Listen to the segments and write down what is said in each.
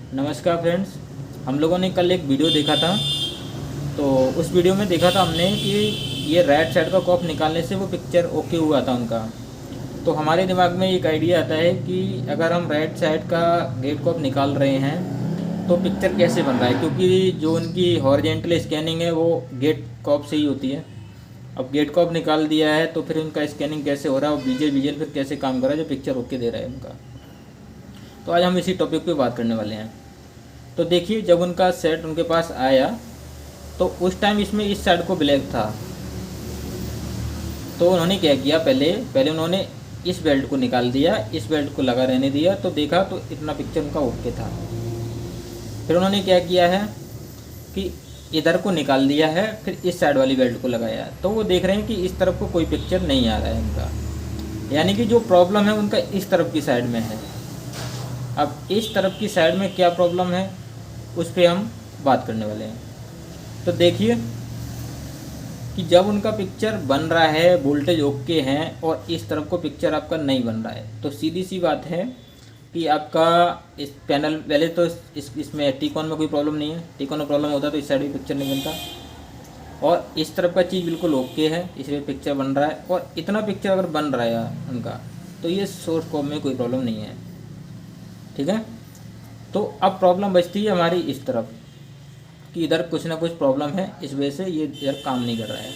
नमस्कार फ्रेंड्स। हम लोगों ने कल एक वीडियो देखा था। तो उस वीडियो में देखा था हमने कि ये राइट साइड का कॉप निकालने से वो पिक्चर ओके हुआ था उनका। तो हमारे दिमाग में एक आइडिया आता है कि अगर हम राइट साइड का गेट कॉप निकाल रहे हैं तो पिक्चर कैसे बन रहा है, क्योंकि जो उनकी हॉरिजेंटल स्कैनिंग है वो गेट कॉप से ही होती है। अब गेट कॉप निकाल दिया है तो फिर उनका स्कैनिंग कैसे हो रहा है और विजुअल फिर कैसे काम कर रहा है जो पिक्चर ओके दे रहा है उनका। तो आज हम इसी टॉपिक पे बात करने वाले हैं। तो देखिए, जब उनका सेट उनके पास आया तो उस टाइम इसमें इस साइड को ब्लैक था। तो उन्होंने क्या किया, पहले पहले उन्होंने इस बेल्ट को निकाल दिया, इस बेल्ट को लगा रहने दिया, तो देखा तो इतना पिक्चर उनका ओके था। फिर उन्होंने क्या किया है कि इधर को निकाल दिया है, फिर इस साइड वाली बेल्ट को लगाया, तो वो देख रहे हैं कि इस तरफ को कोई पिक्चर नहीं आ रहा है उनका, यानी कि जो प्रॉब्लम है उनका इस तरफ की साइड में है। अब इस तरफ की साइड में क्या प्रॉब्लम है उस पर हम बात करने वाले हैं। तो देखिए कि जब उनका पिक्चर बन रहा है, वोल्टेज ओके हैं, और इस तरफ को पिक्चर आपका नहीं बन रहा है, तो सीधी सी बात है कि आपका इस पैनल पहले तो इसमें टीकॉन में कोई प्रॉब्लम नहीं है। टीकॉन में प्रॉब्लम होता तो इस साइड भी पिक्चर नहीं बनता, और इस तरफ का चीज़ बिल्कुल ओके है, इसलिए पिक्चर बन रहा है। और इतना पिक्चर अगर बन रहा है उनका तो ये सोर्स कोड में कोई प्रॉब्लम नहीं है, ठीक है। तो अब प्रॉब्लम बचती है हमारी इस तरफ कि इधर कुछ ना कुछ प्रॉब्लम है, इस वजह से ये इधर काम नहीं कर रहा है।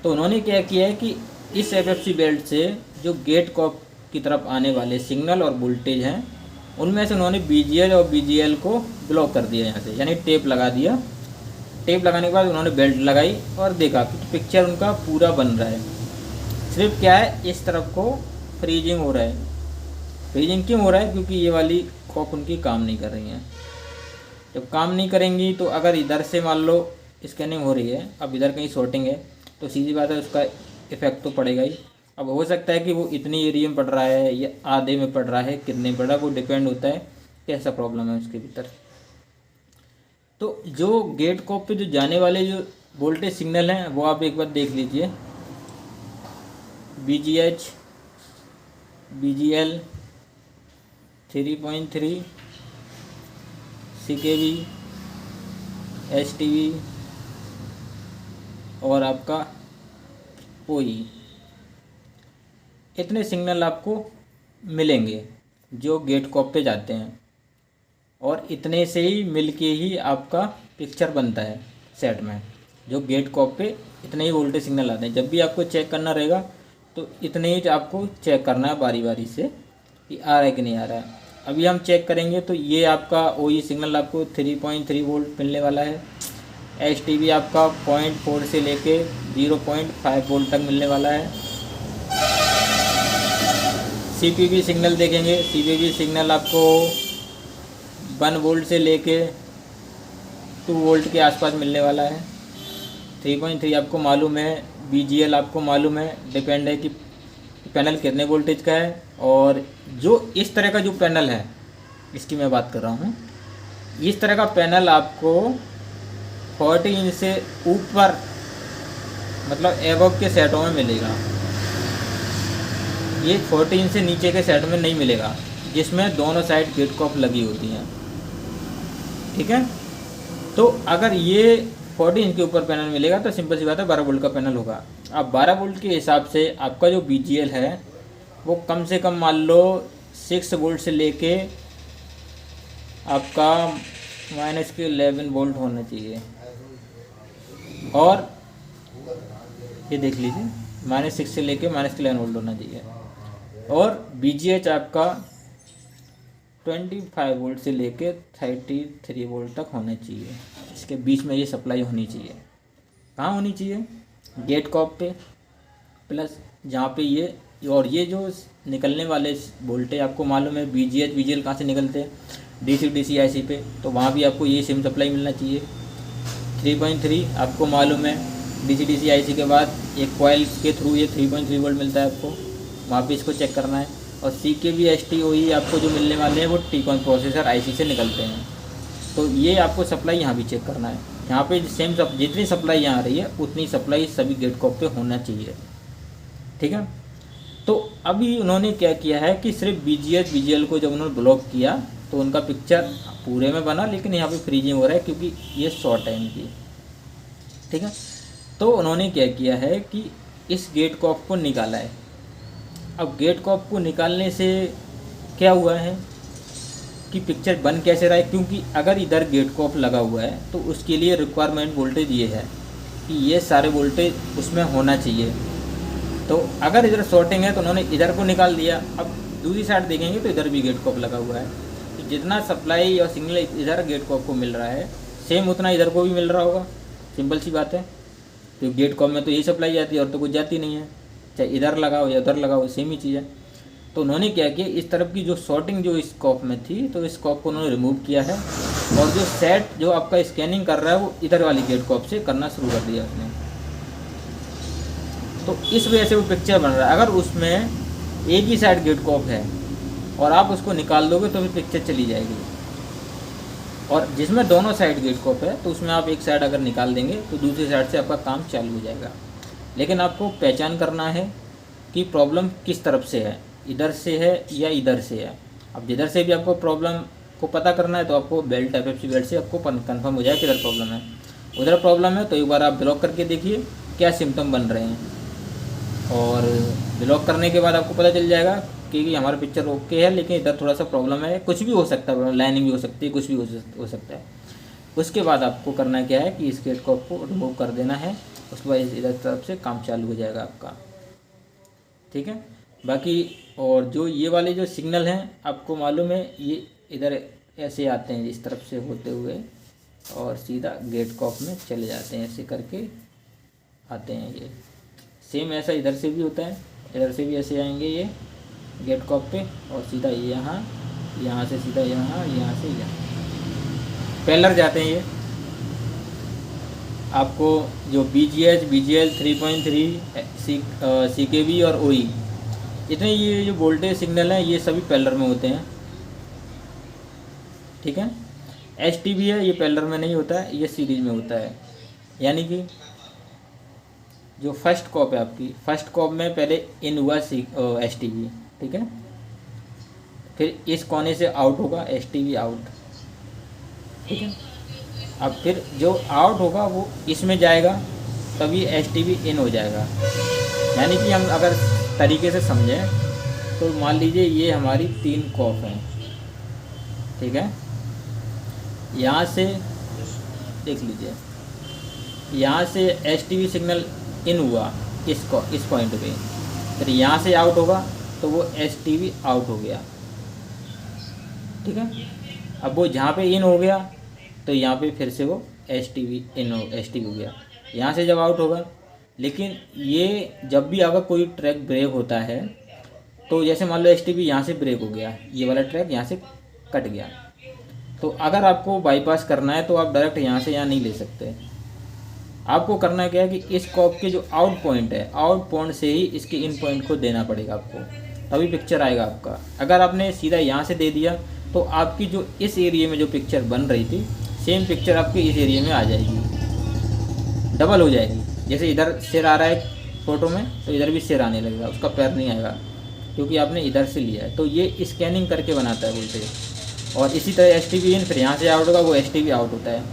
तो उन्होंने क्या किया है कि इस एफएफसी बेल्ट से जो गेट कॉप की तरफ आने वाले सिग्नल और वोल्टेज हैं उनमें से उन्होंने बीजीएल और बीजीएल को ब्लॉक कर दिया यहाँ से, यानी टेप लगा दिया। टेप लगाने के बाद उन्होंने बेल्ट लगाई और देखा कि पिक्चर उनका पूरा बन रहा है। सिर्फ क्या है, इस तरफ को फ्रीजिंग हो रहा है। फ्रीजिंग क्यों हो रहा है? क्योंकि ये वाली कॉप उनकी काम नहीं कर रही हैं। जब काम नहीं करेंगी तो अगर इधर से मान लो स्कैनिंग हो रही है, अब इधर कहीं शॉर्टिंग है, तो सीधी बात है उसका इफेक्ट तो पड़ेगा ही। अब हो सकता है कि वो इतनी एरिया में पड़ रहा है या आधे में पड़ रहा है, कितने पड़ रहा है वो डिपेंड होता है कैसा प्रॉब्लम है उसके भीतर। तो जो गेट कॉप पे जो जाने वाले जो वोल्टेज सिग्नल हैं वो आप एक बार देख लीजिए। BGH, BGL 3.3, CKB, STB और आपका OE, इतने सिग्नल आपको मिलेंगे जो गेट कॉप पे जाते हैं, और इतने से ही मिल के ही आपका पिक्चर बनता है सेट में। जो गेट कॉप पे इतने ही वोल्टेज सिग्नल आते हैं, जब भी आपको चेक करना रहेगा तो इतने ही आपको चेक करना है बारी बारी से कि आ रहा है कि नहीं आ रहा है। अभी हम चेक करेंगे तो ये आपका OE सिग्नल आपको 3.3 वोल्ट मिलने वाला है। STB आपका 0.4 से लेके 0.5 वोल्ट तक मिलने वाला है। CPB सिग्नल देखेंगे, CPB सिग्नल आपको 1 वोल्ट से लेके 2 वोल्ट के आसपास मिलने वाला है। 3.3 आपको मालूम है, BGL आपको मालूम है, डिपेंड है कि पैनल कितने वोल्टेज का है। और जो इस तरह का जो पैनल है, इसकी मैं बात कर रहा हूँ, इस तरह का पैनल आपको 40 इंच से ऊपर मतलब एबव के सेटों में मिलेगा। ये 40 इंच से नीचे के सेट में नहीं मिलेगा जिसमें दोनों साइड गेट कॉप लगी होती हैं, ठीक है। तो अगर ये 40 इंच के ऊपर पैनल मिलेगा तो सिंपल सी बात है 12 वोल्ट का पैनल होगा। अब 12 वोल्ट के हिसाब से आपका जो BGL है वो कम से कम मान लो 6 वोल्ट से लेके आपका -11 वोल्ट होना चाहिए। और ये देख लीजिए, -6 से लेके -11 वोल्ट होना चाहिए। और BGH आपका 25 वोल्ट से लेके 33 वोल्ट तक होना चाहिए। इसके बीच में ये सप्लाई होनी चाहिए। कहाँ होनी चाहिए? गेट कॉप पे, प्लस जहाँ पे ये, और ये जो निकलने वाले वोल्टेज आपको मालूम है BGH BGL कहाँ से निकलते हैं, DC IC पे, तो वहाँ भी आपको ये सेम सप्लाई मिलना चाहिए। 3.3 आपको मालूम है DC IC के बाद एक कॉइल के थ्रू ये 3.3 वोल्ट मिलता है आपको, वहाँ पे इसको चेक करना है। और CKB ST OE आपको जो मिलने वाले हैं वो टीकॉन प्रोसेसर IC से निकलते हैं, तो ये आपको सप्लाई यहाँ भी चेक करना है। यहाँ पे सेम जितनी सप्लाई यहाँ आ रही है उतनी सप्लाई सभी गेट कॉप पे होना चाहिए, ठीक है। तो अभी उन्होंने क्या किया है कि सिर्फ BGH BGL को जब उन्होंने ब्लॉक किया तो उनका पिक्चर पूरे में बना, लेकिन यहाँ पे फ्रीजिंग हो रहा है क्योंकि ये शॉर्ट है इनकी, ठीक है। तो उन्होंने क्या किया है कि इस गेट कॉप को निकाला है। अब गेट कॉप को निकालने से क्या हुआ है कि पिक्चर बन कैसे रहा है, क्योंकि अगर इधर गेट कॉप लगा हुआ है तो उसके लिए रिक्वायरमेंट वोल्टेज ये है कि ये सारे वोल्टेज उसमें होना चाहिए। तो अगर इधर शॉर्टिंग है तो उन्होंने इधर को निकाल दिया। अब दूसरी साइड देखेंगे तो इधर भी गेट कॉप लगा हुआ है, तो जितना सप्लाई और सिग्नल इधर गेट कॉप को मिल रहा है सेम उतना इधर को भी मिल रहा होगा। सिंपल सी बात है, तो गेट कॉप में तो यही सप्लाई जाती है और तो कुछ जाती नहीं है, चाहे इधर लगाओ या उधर लगाओ सेम ही चीज़ है। तो उन्होंने क्या किया, इस तरफ की जो शॉर्टिंग जो इस कॉप में थी तो इस कॉप को उन्होंने रिमूव किया है, और जो सेट जो आपका स्कैनिंग कर रहा है वो इधर वाली गेट कॉप से करना शुरू कर दिया उसने। तो इस वजह से वो पिक्चर बन रहा है। अगर उसमें एक ही साइड गेट कॉप है और आप उसको निकाल दोगे तो फिर पिक्चर चली जाएगी, और जिसमें दोनों साइड गेट कॉप है तो उसमें आप एक साइड अगर निकाल देंगे तो दूसरी साइड से आपका काम चालू हो जाएगा। लेकिन आपको पहचान करना है कि प्रॉब्लम किस तरफ से है, इधर से है या इधर से है। अब जिधर से भी आपको प्रॉब्लम को पता करना है तो आपको बेल्ट FFC बेल्ट से आपको कंफर्म हो जाए किधर प्रॉब्लम है। उधर प्रॉब्लम है तो एक बार आप ब्लॉक करके देखिए क्या सिम्टम बन रहे हैं, और ब्लॉक करने के बाद आपको पता चल जाएगा कि हमारा पिक्चर ओके है, लेकिन इधर थोड़ा सा प्रॉब्लम है, कुछ भी हो सकता है, लाइनिंग भी हो सकती है, कुछ भी हो सकता है। उसके बाद आपको करना क्या है कि इस गेट कॉप को रिमूव कर देना है, उसके बाद इधर तरफ से काम चालू हो जाएगा आपका, ठीक है। बाकी और जो ये वाले जो सिग्नल हैं आपको मालूम है ये इधर ऐसे आते हैं इस तरफ से होते हुए और सीधा गेट कॉप में चले जाते हैं, ऐसे करके आते हैं। ये सेम ऐसा इधर से भी होता है, इधर से भी ऐसे आएंगे ये गेट कॉप पे और सीधा यहाँ, यहाँ से सीधा यहाँ, यहाँ से यहाँ पैरेलल जाते हैं। ये आपको जो BGH, BGL 3.3 CKB और OE इतने ये जो वोल्टेज सिग्नल हैं ये सभी पैरेलल में होते हैं, ठीक है। STB है ये पैरेलल में नहीं होता है, ये सीरीज में होता है। यानी कि जो फर्स्ट कॉप है आपकी, फर्स्ट कॉप में पहले इन हुआ STB, ठीक है, फिर इस कोने से आउट होगा STB आउट, ठीक है। अब फिर जो आउट होगा वो इसमें जाएगा तभी STB इन हो जाएगा। यानी कि हम अगर तरीके से समझें तो मान लीजिए ये हमारी 3 कॉप हैं, ठीक है। यहाँ से देख लीजिए, यहाँ से STB सिग्नल इन हुआ इस पॉइंट पे, फिर यहाँ से आउट होगा तो वो STB आउट हो गया, ठीक है। अब वो जहाँ पे इन हो गया तो यहाँ पे फिर से वो STB हो गया, यहाँ से जब आउट होगा। लेकिन ये जब भी अगर कोई ट्रैक ब्रेक होता है तो जैसे मान लो STB यहाँ से ब्रेक हो गया, ये वाला ट्रैक यहाँ से कट गया, तो अगर आपको बाईपास करना है तो आप डायरेक्ट यहाँ से यहाँ नहीं ले सकते। आपको करना क्या है कि इस कॉप के जो आउट पॉइंट है, आउट पॉइंट से ही इसके इन पॉइंट को देना पड़ेगा आपको, तभी पिक्चर आएगा आपका। अगर आपने सीधा यहाँ से दे दिया तो आपकी जो इस एरिया में जो पिक्चर बन रही थी सेम पिक्चर आपके इस एरिया में आ जाएगी, डबल हो जाएगी। जैसे इधर सिर आ रहा है फ़ोटो में तो इधर भी सिर आने लगेगा, उसका पैर नहीं आएगा क्योंकि आपने इधर से लिया है। तो ये स्कैनिंग करके बनाता है वोल्टेज। और इसी तरह STB इन, फिर यहाँ से आउट होगा वो STB आउट होता है।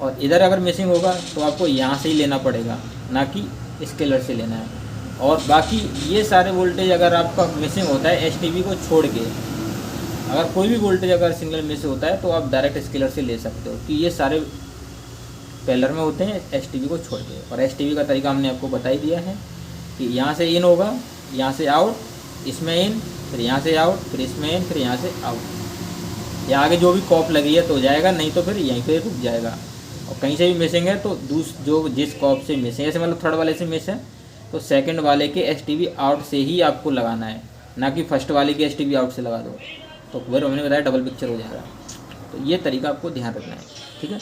और इधर अगर मिसिंग होगा तो आपको यहाँ से ही लेना पड़ेगा, ना कि स्केलर से लेना है। और बाकी ये सारे वोल्टेज अगर आपका मिसिंग होता है STB को छोड़ के, अगर कोई भी वोल्टेज अगर सिग्नल मिस होता है तो आप डायरेक्ट स्केलर से ले सकते हो कि ये सारे पैरेलल में होते हैं STB को छोड़ के। और STB का तरीका हमने आपको बता ही दिया है कि यहाँ से इन होगा, यहाँ से आउट, इसमें इन, फिर यहाँ से आउट, फिर इसमें इन, फिर यहाँ से आउट। या आगे जो भी कॉप लगी है तो जाएगा, नहीं तो फिर यहीं पे रुक जाएगा। और कहीं से भी मिसिंग है तो जो जिस कॉप से मिसिंग है, जैसे मतलब थर्ड वाले से मिस है तो सेकंड वाले के STB आउट से ही आपको लगाना है, ना कि फर्स्ट वाले के STB आउट से लगा दो, तो फिर हमने बताया डबल पिक्चर हो जाएगा। तो ये तरीका आपको ध्यान रखना है, ठीक है।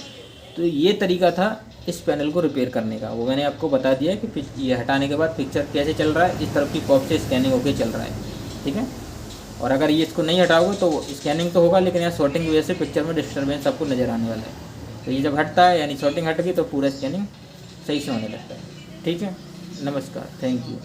तो ये तरीका था इस पैनल को रिपेयर करने का, वो मैंने आपको बता दिया है कि ये हटाने के बाद पिक्चर कैसे चल रहा है, इस तरफ की कॉप से स्कैनिंग होकर चल रहा है, ठीक है। और अगर ये इसको नहीं हटाओगे तो स्कैनिंग तो होगा, लेकिन यहाँ शॉर्टिंग की वजह से पिक्चर में डिस्टर्बेंस आपको नज़र आने वाला है। तो ये जब हटता है यानी शॉर्टिंग हट गई तो पूरा स्कैनिंग सही से होने लगता है, ठीक है। नमस्कार, थैंक यू।